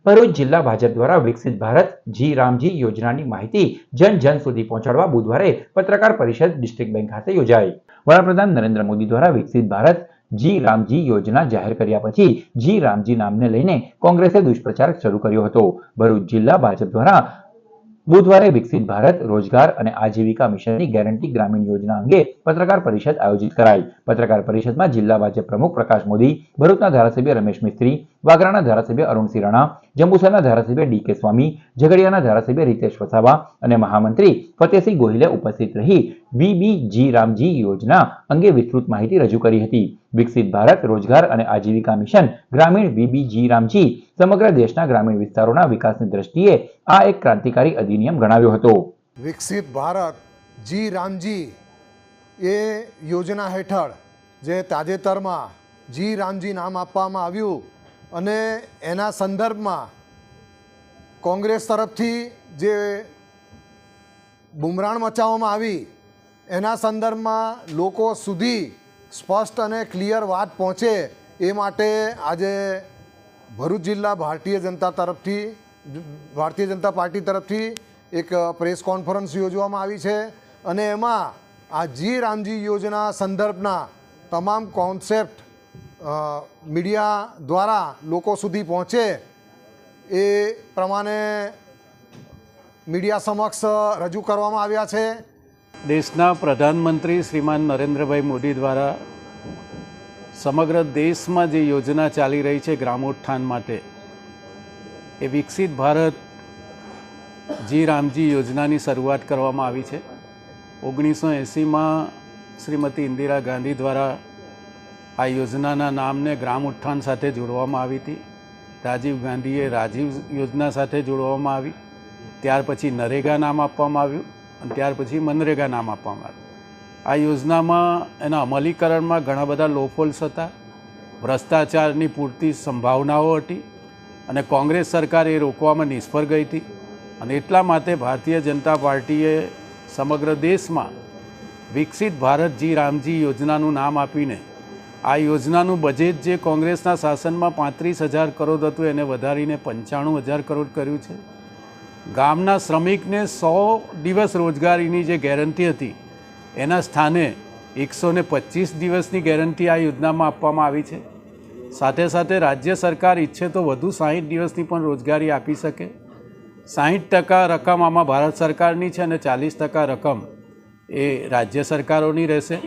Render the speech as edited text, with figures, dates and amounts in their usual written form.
ભરૂચ જિલ્લા ભાજપ દ્વારા વિકસિત ભારત જી રામજી યોજનાની માહિતી જન જન સુધી પહોંચાડવા બુધવારે પત્રકાર પરિષદ ડિસ્ટ્રિક્ટ બેંક ખાતે યોજાઈ। વડાપ્રધાન નરેન્દ્ર મોદી દ્વારા વિકસિત ભારત જી રામજી યોજના જાહેર કર્યા પછી જી રામજી નામને લઈને કોંગ્રેસે દુષ્પ્રચાર શરૂ કર્યો હતો। ભરૂચ જિલ્લા ભાજપ દ્વારા બુધવારે વિકસિત ભારત રોજગાર અને આજીવિકા મિશનની ગેરંટી ગ્રામીણ યોજના અંગે પત્રકાર પરિષદ આયોજિત કરાઈ। પત્રકાર પરિષદમાં જિલ્લા ભાજપ પ્રમુખ પ્રકાશ મોદી, ભરૂચના ધારાસભ્ય રમેશ મિસ્ત્રી, વાગરાના ધારાસભ્ય અરુણસિંહ રાણા, જંબુસરના ધારાસભ્ય ડીકે સ્વામી, ઝઘડિયાના ધારાસભ્ય રીતેશ વસાવા અને મહામંત્રી ફતેહસિંહ ગોહિલે ઉપસ્થિત રહી વીબીજી રામજી યોજના અંગે વિસ્તૃત માહિતી રજૂ કરી હતી। વિકસિત ભારત રોજગાર અને આજીવિકા મિશન ગ્રામીણ વીબીજી રામજી સમગ્ર દેશના ગ્રામીણ વિસ્તારોના વિકાસની દ્રષ્ટિએ આ એક ક્રાંતિકારી અધિનિયમ ગણાવ્યો હતો। વિકસિત ભારત જી રામજી એ યોજના હેઠળ જે તાજેતરમાં જી રામજી નામ આપવામાં આવ્યું અને એના સંદર્ભમાં કોંગ્રેસ તરફથી જે બુમરાણ મચાવવામાં આવી એના સંદર્ભમાં લોકો સુધી સ્પષ્ટ અને ક્લિયર વાત પહોંચે એ માટે આજે ભરૂચ જિલ્લા ભારતીય જનતા પાર્ટી તરફથી એક પ્રેસ કોન્ફરન્સ યોજવામાં આવી છે અને એમાં આ જી રામજી યોજના સંદર્ભના તમામ કોન્સેપ્ટ મીડિયા દ્વારા લોકો સુધી પહોંચે એ પ્રમાણે મીડિયા સમક્ષ રજૂ કરવામાં આવ્યા છે। દેશના પ્રધાનમંત્રી શ્રીમાન નરેન્દ્રભાઈ મોદી દ્વારા સમગ્ર દેશમાં જે યોજના ચાલી રહી છે ગ્રામોત્થાન માટે, એ વિકસિત ભારત જી રામજી યોજનાની શરૂઆત કરવામાં આવી છે। 1980માં શ્રીમતી ઇન્દિરા ગાંધી દ્વારા આ યોજનાના નામને ગ્રામોત્થાન સાથે જોડવામાં આવી હતી। રાજીવ ગાંધીએ રાજીવ યોજના સાથે જોડવામાં આવી, ત્યાર પછી નરેગા નામ આપવામાં આવ્યું અને ત્યાર પછી મનરેગા નામ આપવામાં આવ્યું। આ યોજનામાં એના અમલીકરણમાં ઘણા બધા લોફોલ્સ હતા, ભ્રષ્ટાચારની પૂરતી સંભાવનાઓ હતી અને કોંગ્રેસ સરકાર એ રોકવામાં નિષ્ફળ ગઈ હતી અને એટલા માટે ભારતીય જનતા પાર્ટીએ સમગ્ર દેશમાં વિકસિત ભારત જી રામજી યોજનાનું નામ આપીને આ યોજનાનું બજેટ જે કોંગ્રેસના શાસનમાં 35,000 કરોડ હતું એને વધારીને 95,000 કરોડ કર્યું છે। ગામના શ્રમિકને 100 દિવસ રોજગારીની જે ગેરંટી હતી એના સ્થાને 125 દિવસની ગેરંટી આ યોજનામાં આપવામાં આવી છે। સાથે સાથે રાજ્ય સરકાર ઈચ્છે તો વધુ 60 દિવસની પણ રોજગારી આપી શકે। 60% રકમ આમાં ભારત સરકારની છે અને 40% રકમ એ રાજ્ય સરકારોની રહેશે।